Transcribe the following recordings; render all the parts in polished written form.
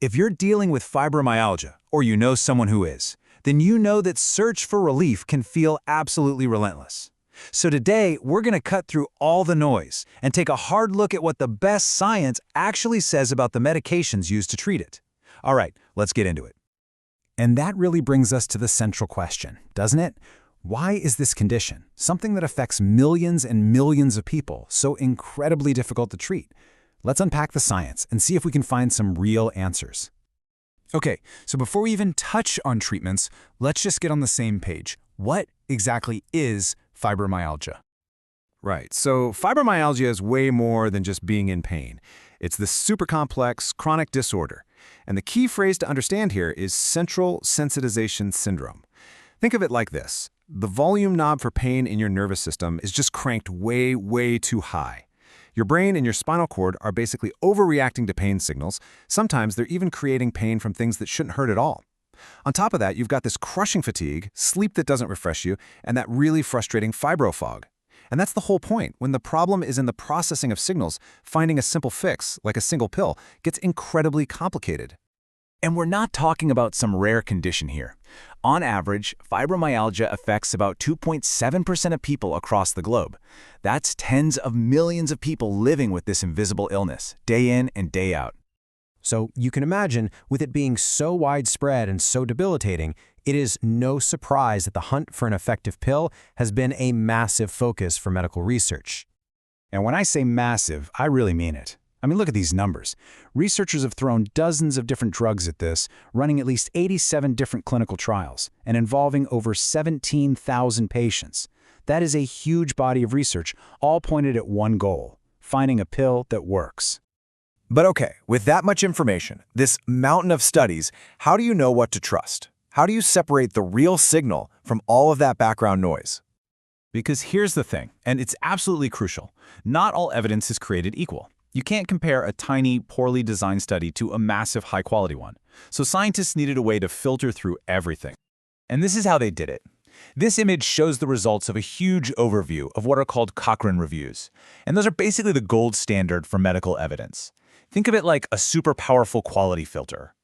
If you're dealing with fibromyalgia, or you know someone who is, then you know that search for relief can feel absolutely relentless. So today, we're going to cut through all the noise and take a hard look at what the best science actually says about the medications used to treat it. All right, let's get into it. And that really brings us to the central question, doesn't it? Why is this condition, something that affects millions and millions of people, so incredibly difficult to treat? Let's unpack the science and see if we can find some real answers. Okay, so before we even touch on treatments, let's just get on the same page. What exactly is fibromyalgia? Right, so fibromyalgia is way more than just being in pain. It's this super complex, chronic disorder. And the key phrase to understand here is central sensitization syndrome. Think of it like this. The volume knob for pain in your nervous system is just cranked way, way too high. Your brain and your spinal cord are basically overreacting to pain signals. Sometimes they're even creating pain from things that shouldn't hurt at all. On top of that, you've got this crushing fatigue, sleep that doesn't refresh you, and that really frustrating fibrofog. And that's the whole point. When the problem is in the processing of signals, finding a simple fix, like a single pill, gets incredibly complicated. And we're not talking about some rare condition here. On average, fibromyalgia affects about 2.7% of people across the globe. That's tens of millions of people living with this invisible illness, day in and day out. So you can imagine, with it being so widespread and so debilitating, it is no surprise that the hunt for an effective pill has been a massive focus for medical research. And when I say massive, I really mean it. I mean, look at these numbers. Researchers have thrown dozens of different drugs at this, running at least 87 different clinical trials, and involving over 17,000 patients. That is a huge body of research, all pointed at one goal: finding a pill that works. But okay, with that much information, this mountain of studies, how do you know what to trust? How do you separate the real signal from all of that background noise? Because here's the thing, and it's absolutely crucial. Not all evidence is created equal. You can't compare a tiny, poorly designed study to a massive, high-quality one. So scientists needed a way to filter through everything. And this is how they did it. This image shows the results of a huge overview of what are called Cochrane reviews. And those are basically the gold standard for medical evidence. Think of it like a super powerful quality filter.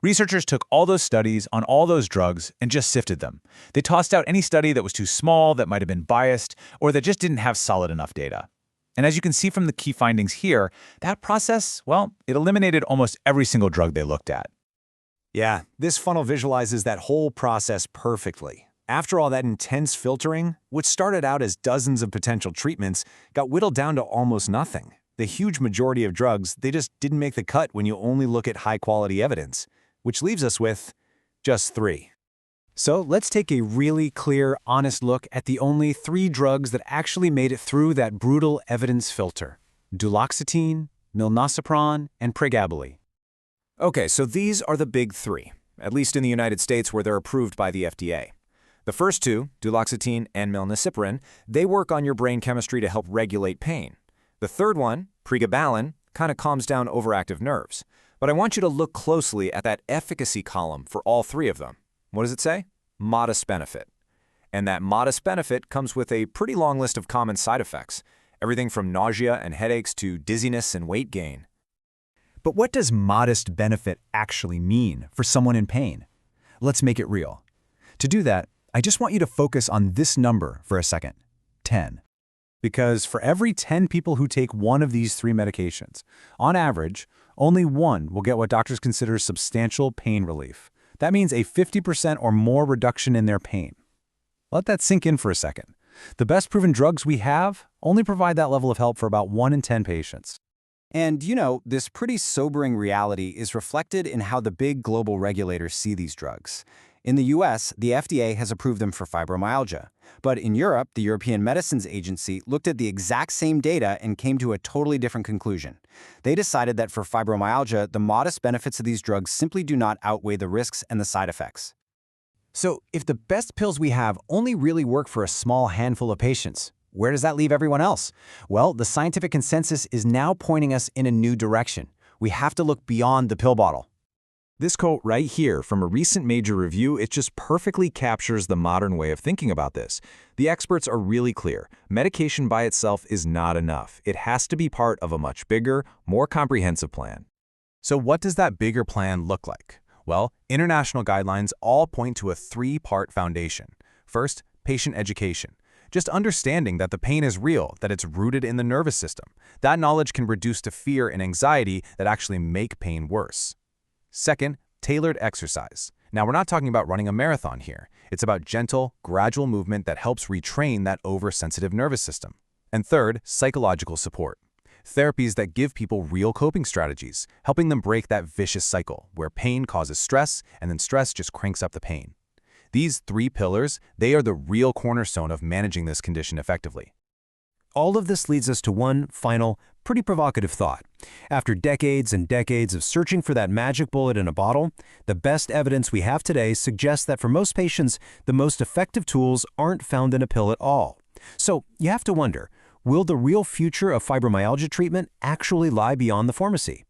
Researchers took all those studies on all those drugs and just sifted them. They tossed out any study that was too small, that might have been biased, or that just didn't have solid enough data. And as you can see from the key findings here, that process, well, it eliminated almost every single drug they looked at. Yeah, this funnel visualizes that whole process perfectly. After all that intense filtering, what started out as dozens of potential treatments got whittled down to almost nothing. The huge majority of drugs, they just didn't make the cut when you only look at high-quality evidence, which leaves us with just 3. So let's take a really clear, honest look at the only 3 drugs that actually made it through that brutal evidence filter: duloxetine, milnacipran, and pregabalin. Okay, so these are the big 3, at least in the United States where they're approved by the FDA. The first 2, duloxetine and milnacipran, they work on your brain chemistry to help regulate pain. The third one, pregabalin, kind of calms down overactive nerves. But I want you to look closely at that efficacy column for all 3 of them. What does it say? Modest benefit. And that modest benefit comes with a pretty long list of common side effects, everything from nausea and headaches to dizziness and weight gain. But what does modest benefit actually mean for someone in pain? Let's make it real. To do that, I just want you to focus on this number for a second: 10. Because for every 10 people who take one of these 3 medications, on average, only 1 will get what doctors consider substantial pain relief. That means a 50% or more reduction in their pain. Let that sink in for a second. The best proven drugs we have only provide that level of help for about 1 in 10 patients. And you know, this pretty sobering reality is reflected in how the big global regulators see these drugs. In the US, the FDA has approved them for fibromyalgia. But in Europe, the European Medicines Agency looked at the exact same data and came to a totally different conclusion. They decided that for fibromyalgia, the modest benefits of these drugs simply do not outweigh the risks and the side effects. So, if the best pills we have only really work for a small handful of patients, where does that leave everyone else? Well, the scientific consensus is now pointing us in a new direction. We have to look beyond the pill bottle. This quote right here from a recent major review, it just perfectly captures the modern way of thinking about this. The experts are really clear. Medication by itself is not enough. It has to be part of a much bigger, more comprehensive plan. So what does that bigger plan look like? Well, international guidelines all point to a three-part foundation. First, patient education. Just understanding that the pain is real, that it's rooted in the nervous system. That knowledge can reduce to fear and anxiety that actually make pain worse. Second, tailored exercise. Now, we're not talking about running a marathon here. It's about gentle, gradual movement that helps retrain that oversensitive nervous system. And third, psychological support. Therapies that give people real coping strategies, helping them break that vicious cycle where pain causes stress and then stress just cranks up the pain. These three pillars, they are the real cornerstone of managing this condition effectively. All of this leads us to one final, pretty provocative thought. After decades and decades of searching for that magic bullet in a bottle, the best evidence we have today suggests that for most patients, the most effective tools aren't found in a pill at all. So you have to wonder, will the real future of fibromyalgia treatment actually lie beyond the pharmacy?